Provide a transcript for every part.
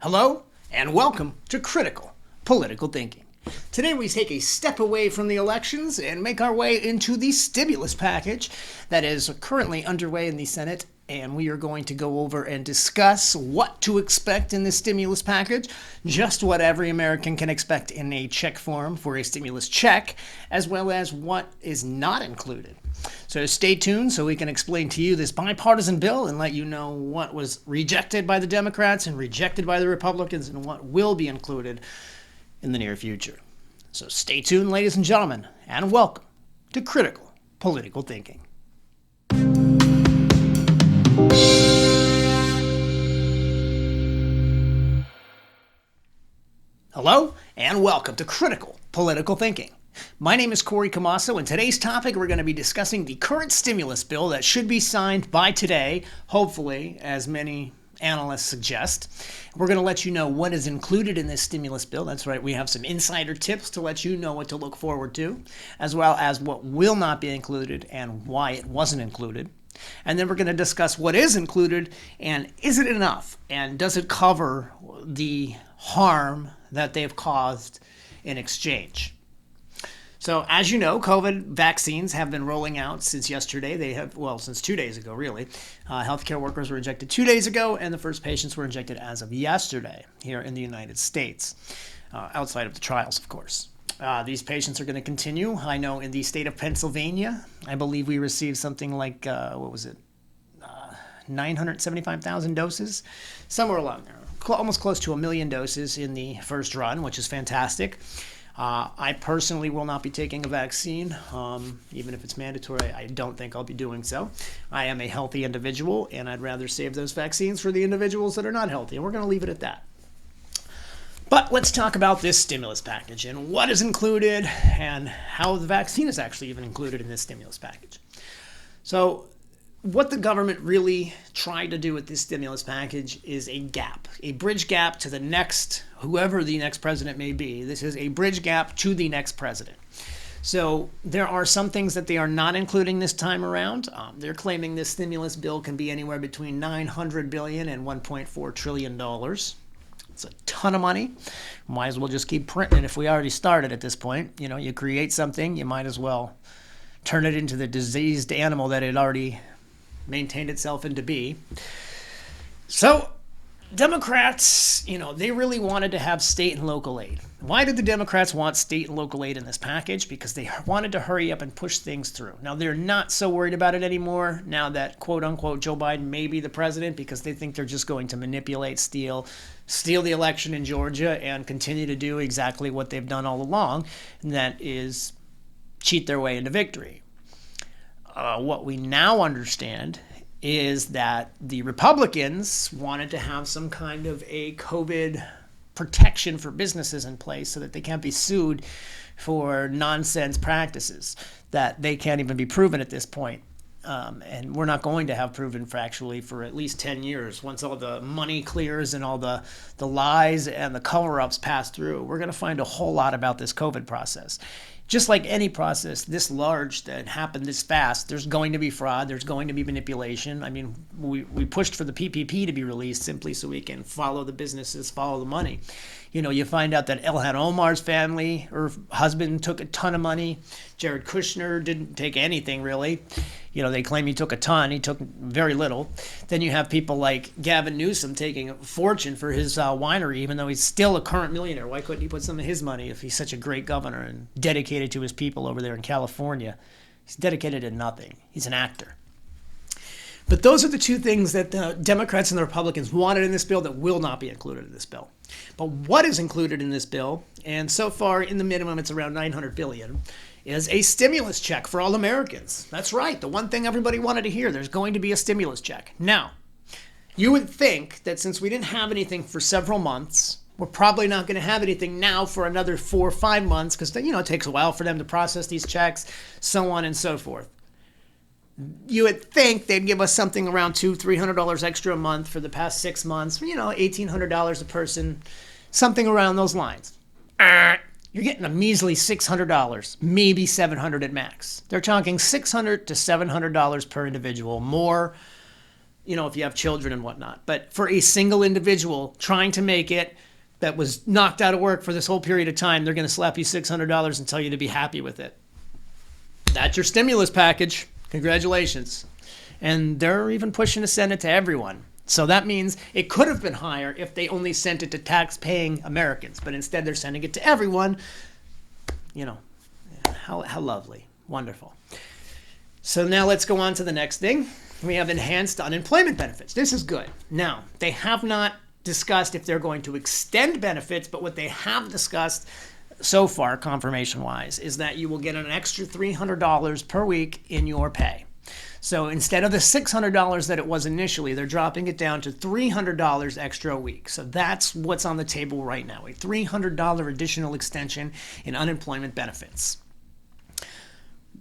Hello, and welcome to Critical Political Thinking. Today we take a step away from the elections and make our way into the stimulus package that is currently underway in the Senate, and we are going to go over and discuss what to expect in this stimulus package, just what every American can expect in a check form for a stimulus check, as well as what is not included. So stay tuned so we can explain to you this bipartisan bill and let you know what was rejected by the Democrats and rejected by the Republicans and what will be included in the near future. So stay tuned, ladies and gentlemen, and welcome to Critical Political Thinking. Hello, and welcome to Critical Political Thinking. My name is Corey Camasso, and today's topic we're going to be discussing the current stimulus bill that should be signed by today, hopefully, as many analysts suggest. We're going to let you know what is included in this stimulus bill. That's right, we have some insider tips to let you know what to look forward to, as well as what will not be included and why it wasn't included. And then we're going to discuss what is included and is it enough, and does it cover the harm that they've caused in exchange. So as you know, COVID vaccines have been rolling out since yesterday. Since 2 days ago, really. Healthcare workers were injected 2 days ago, and the first patients were injected as of yesterday here in the United States, outside of the trials, of course. These patients are going to continue. I know in the state of Pennsylvania, I believe we received something like, 975,000 doses, somewhere along there. Almost close to 1 million doses in the first run, which is fantastic. I personally will not be taking a vaccine, even if it's mandatory. I don't think I'll be doing so. I am a healthy individual, and I'd rather save those vaccines for the individuals that are not healthy, and we're going to leave it at that. But let's talk about this stimulus package and what is included and how the vaccine is actually even included in this stimulus package. So what the government really tried to do with this stimulus package is a bridge gap to the next, whoever the next president may be. This is a bridge gap to the next president. So there are some things that they are not including this time around. They're claiming this stimulus bill can be anywhere between $900 billion and $1.4 trillion. It's a ton of money. Might as well just keep printing it if we already started at this point. You know, you create something, you might as well turn it into the diseased animal that it already maintained itself into be. So Democrats, they really wanted to have state and local aid. Why did the Democrats want state and local aid in this package? Because they wanted to hurry up and push things through. Now, they're not so worried about it anymore now that, quote unquote, Joe Biden may be the president, because they think they're just going to manipulate, steal the election in Georgia and continue to do exactly what they've done all along, and that is cheat their way into victory. What we now understand is that the Republicans wanted to have some kind of a COVID protection for businesses in place so that they can't be sued for nonsense practices that they can't even be proven at this point. And we're not going to have proven factually for at least 10 years. Once all the money clears and all the lies and the cover-ups pass through, we're going to find a whole lot about this COVID process. Just like any process this large that happened this fast, there's going to be fraud, there's going to be manipulation. I mean, we pushed for the PPP to be released simply so we can follow the businesses, follow the money. You find out that Ilhan Omar's family, her husband, took a ton of money. Jared Kushner didn't take anything, really. They claim he took a ton. He took very little. Then you have people like Gavin Newsom taking a fortune for his winery, even though he's still a current millionaire. Why couldn't he put some of his money if he's such a great governor and dedicated to his people over there in California? He's dedicated to nothing. He's an actor. But those are the two things that the Democrats and the Republicans wanted in this bill that will not be included in this bill. But what is included in this bill, and so far in the minimum it's around $900 billion, is a stimulus check for all Americans. That's right, the one thing everybody wanted to hear. There's going to be a stimulus check. Now, you would think that since we didn't have anything for several months, we're probably not going to have anything now for another 4 or 5 months because, it takes a while for them to process these checks, so on and so forth. You would think they'd give us something around $300 extra a month for the past 6 months, $1,800 a person, something around those lines. You're getting a measly $600, maybe $700 at max. They're talking $600 to $700 per individual, more, if you have children and whatnot. But for a single individual trying to make it, that was knocked out of work for this whole period of time, they're going to slap you $600 and tell you to be happy with it. That's your stimulus package. Congratulations. And they're even pushing to send it to everyone. So that means it could have been higher if they only sent it to tax-paying Americans, but instead they're sending it to everyone. How lovely. Wonderful. So now let's go on to the next thing. We have enhanced unemployment benefits. This is good. Now, they have not discussed if they're going to extend benefits, but what they have discussed so far, confirmation-wise, is that you will get an extra $300 per week in your pay. So instead of the $600 that it was initially, they're dropping it down to $300 extra a week. So that's what's on the table right now, a $300 additional extension in unemployment benefits.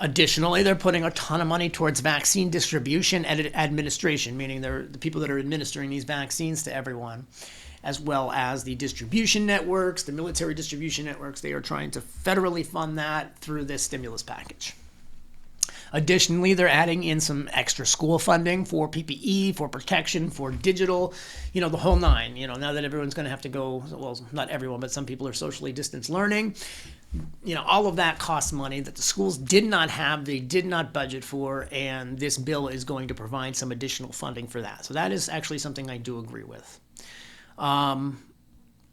Additionally, they're putting a ton of money towards vaccine distribution and administration, meaning they're the people that are administering these vaccines to everyone, as well as the distribution networks, the military distribution networks. They are trying to federally fund that through this stimulus package. Additionally, they're adding in some extra school funding for PPE, for protection, for digital, the whole nine. Now that everyone's going to have to go, well, not everyone, but some people are socially distanced learning. All of that costs money that the schools did not have, they did not budget for, and this bill is going to provide some additional funding for that. So that is actually something I do agree with.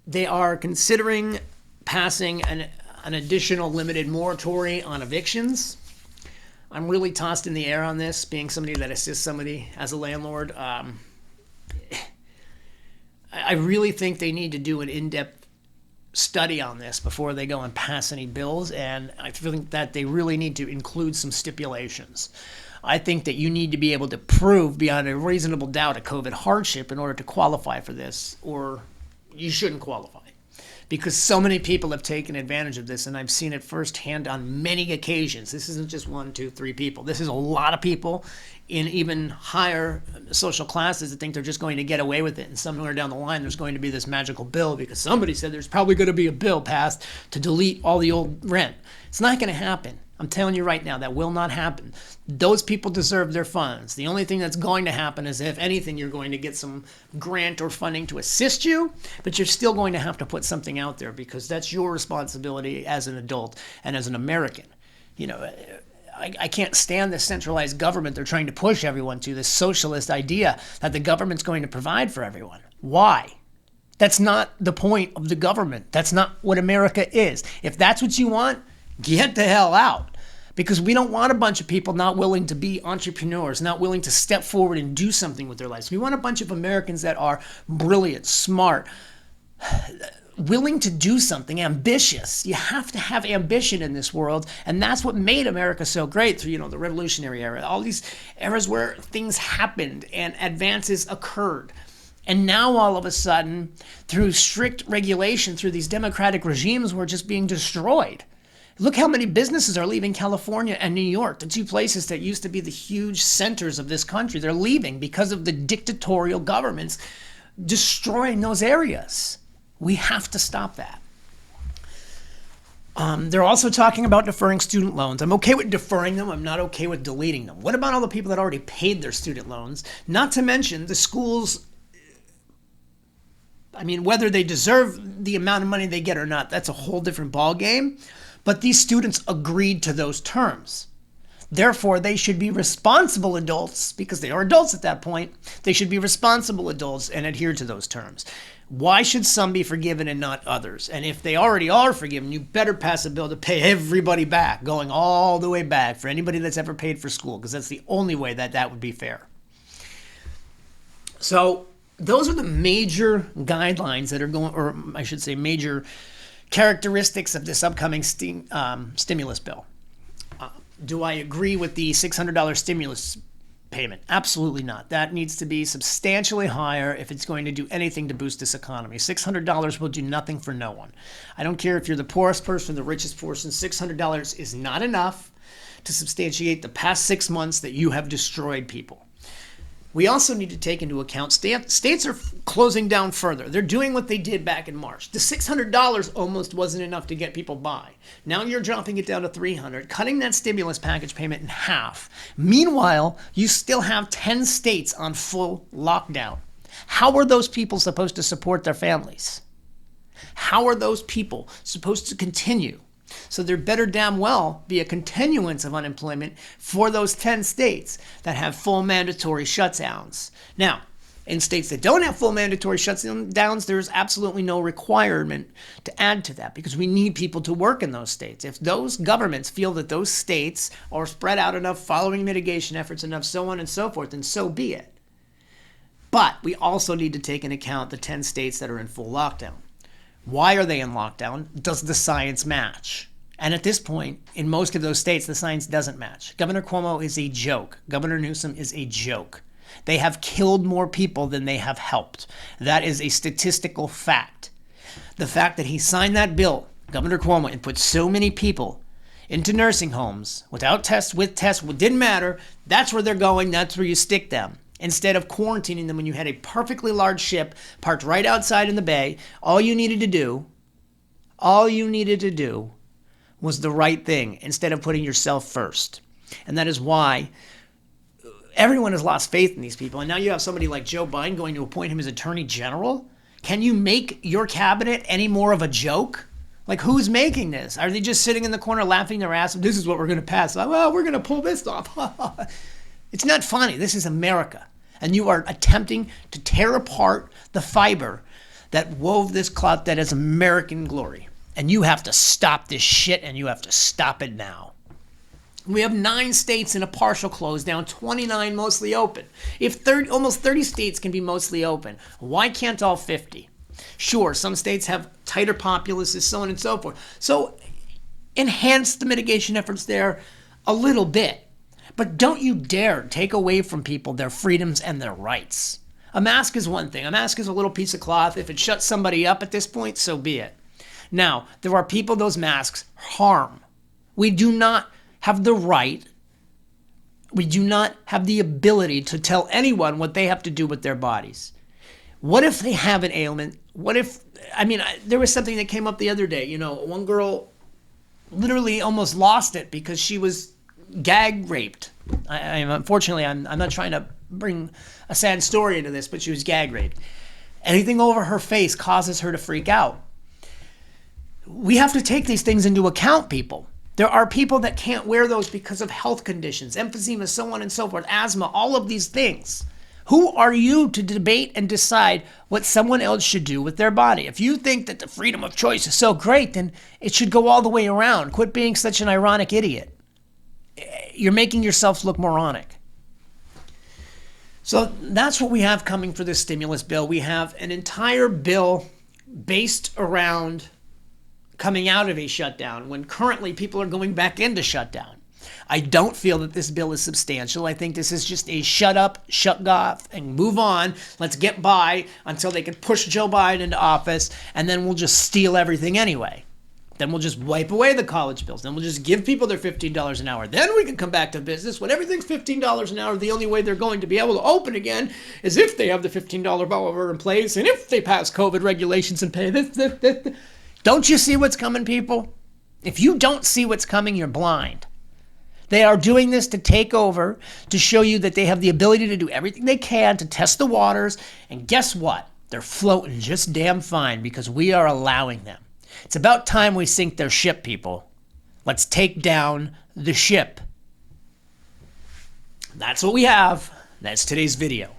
They are considering passing an additional limited moratorium on evictions. I'm really tossed in the air on this, being somebody that assists somebody as a landlord. I really think they need to do an in-depth study on this before they go and pass any bills, and I think that they really need to include some stipulations. I think that you need to be able to prove beyond a reasonable doubt a COVID hardship in order to qualify for this, or you shouldn't qualify. Because so many people have taken advantage of this, and I've seen it firsthand on many occasions. This isn't just 1, 2, 3 people. This is a lot of people in even higher social classes that think they're just going to get away with it. And somewhere down the line, there's going to be this magical bill because somebody said there's probably going to be a bill passed to delete all the old rent. It's not going to happen. I'm telling you right now, that will not happen. Those people deserve their funds. The only thing that's going to happen is, if anything, you're going to get some grant or funding to assist you, but you're still going to have to put something out there because that's your responsibility as an adult and as an American. I can't stand this centralized government they're trying to push everyone to, this socialist idea that the government's going to provide for everyone. Why? That's not the point of the government. That's not what America is. If that's what you want, get the hell out, because we don't want a bunch of people not willing to be entrepreneurs, not willing to step forward and do something with their lives. We want a bunch of Americans that are brilliant, smart, willing to do something, ambitious. You have to have ambition in this world, and that's what made America so great through, the Revolutionary era, all these eras where things happened and advances occurred. And now all of a sudden, through strict regulation, through these democratic regimes, we're just being destroyed. Look how many businesses are leaving California and New York, the two places that used to be the huge centers of this country. They're leaving because of the dictatorial governments destroying those areas. We have to stop that. They're also talking about deferring student loans. I'm okay with deferring them. I'm not okay with deleting them. What about all the people that already paid their student loans? Not to mention the schools. Whether they deserve the amount of money they get or not, that's a whole different ballgame. But these students agreed to those terms. Therefore, they should be responsible adults, because they are adults at that point. They should be responsible adults and adhere to those terms. Why should some be forgiven and not others? And if they already are forgiven, you better pass a bill to pay everybody back, going all the way back for anybody that's ever paid for school, because that's the only way that would be fair. So those are the major guidelines that are going, or I should say major characteristics of this upcoming stimulus bill. Do I agree with the $600 stimulus payment? Absolutely not. That needs to be substantially higher if it's going to do anything to boost this economy. $600 will do nothing for no one. I don't care if you're the poorest person or the richest person. $600 is not enough to substantiate the past 6 months that you have destroyed people. We also need to take into account states are closing down further. They're doing what they did back in March. The $600 almost wasn't enough to get people by. Now you're dropping it down to $300, cutting that stimulus package payment in half. Meanwhile, you still have 10 states on full lockdown. How are those people supposed to support their families? How are those people supposed to continue? So there better damn well be a continuance of unemployment for those 10 states that have full mandatory shutdowns. Now, in states that don't have full mandatory shutdowns, there's absolutely no requirement to add to that because we need people to work in those states. If those governments feel that those states are spread out enough, following mitigation efforts enough, so on and so forth, then so be it. But we also need to take into account the 10 states that are in full lockdown. Why are they in lockdown? Does the science match? And at this point, in most of those states, the science doesn't match. Governor Cuomo is a joke. Governor Newsom is a joke. They have killed more people than they have helped. That is a statistical fact. The fact that he signed that bill, Governor Cuomo, and put so many people into nursing homes without tests, with tests, it didn't matter. That's where they're going. That's where you stick them. Instead of quarantining them when you had a perfectly large ship parked right outside in the bay, all you needed to do was the right thing instead of putting yourself first. And that is why everyone has lost faith in these people. And now you have somebody like Joe Biden going to appoint him as Attorney General. Can you make your cabinet any more of a joke? Like, who's making this? Are they just sitting in the corner laughing their ass off? This is what we're going to pass. Well, we're going to pull this off. It's not funny. This is America. And you are attempting to tear apart the fiber that wove this cloth that is American glory. And you have to stop this shit, and you have to stop it now. We have 9 states in a partial close down, 29 mostly open. If almost 30 states can be mostly open, why can't all 50? Sure, some states have tighter populaces, so on and so forth. So enhance the mitigation efforts there a little bit. But don't you dare take away from people their freedoms and their rights. A mask is one thing. A mask is a little piece of cloth. If it shuts somebody up at this point, so be it. Now, there are people those masks harm. We do not have the right, we do not have the ability to tell anyone what they have to do with their bodies. What if they have an ailment? There was something that came up the other day. One girl literally almost lost it because she was gag raped. Unfortunately, I'm not trying to bring a sad story into this, but she was gag raped. Anything over her face causes her to freak out. We have to take these things into account, people. There are people that can't wear those because of health conditions, emphysema, so on and so forth, asthma, all of these things. Who are you to debate and decide what someone else should do with their body? If you think that the freedom of choice is so great, then it should go all the way around. Quit being such an ironic idiot. You're making yourself look moronic. So that's what we have coming for this stimulus bill. We have an entire bill based around coming out of a shutdown when currently people are going back into shutdown. I don't feel that this bill is substantial. I think this is just a shut up, shut off, and move on. Let's get by until they can push Joe Biden into office, and then we'll just steal everything anyway. Then we'll just wipe away the college bills. Then we'll just give people their $15 an hour. Then we can come back to business. When everything's $15 an hour, the only way they're going to be able to open again is if they have the $15 buffer in place and if they pass COVID regulations and pay this. Don't you see what's coming, people? If you don't see what's coming, you're blind. They are doing this to take over, to show you that they have the ability to do everything they can to test the waters. And guess what? They're floating just damn fine because we are allowing them. It's about time we sink their ship, people. Let's take down the ship. That's what we have. That's today's video.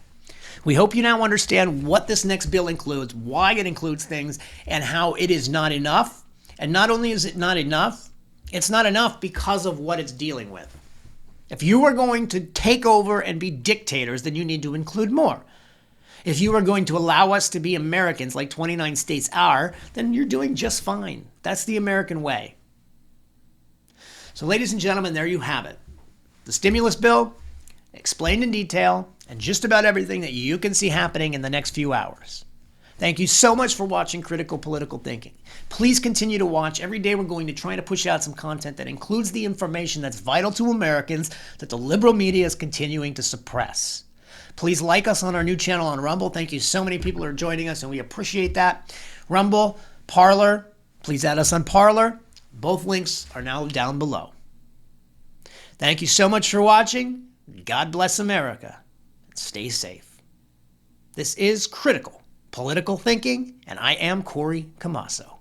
We hope you now understand what this next bill includes, why it includes things, and how it is not enough. And not only is it not enough, it's not enough because of what it's dealing with. If you are going to take over and be dictators, then you need to include more. If you are going to allow us to be Americans like 29 states are, then you're doing just fine. That's the American way. So ladies and gentlemen, there you have it. The stimulus bill, explained in detail, and just about everything that you can see happening in the next few hours. Thank you so much for watching Critical Political Thinking. Please continue to watch. Every day we're going to try to push out some content that includes the information that's vital to Americans that the liberal media is continuing to suppress. Please like us on our new channel on Rumble. Thank you. So many people are joining us, and we appreciate that. Rumble, Parler, please add us on Parler. Both links are now down below. Thank you so much for watching. God bless America. Stay safe. This is Critical Political Thinking, and I am Corey Camasso.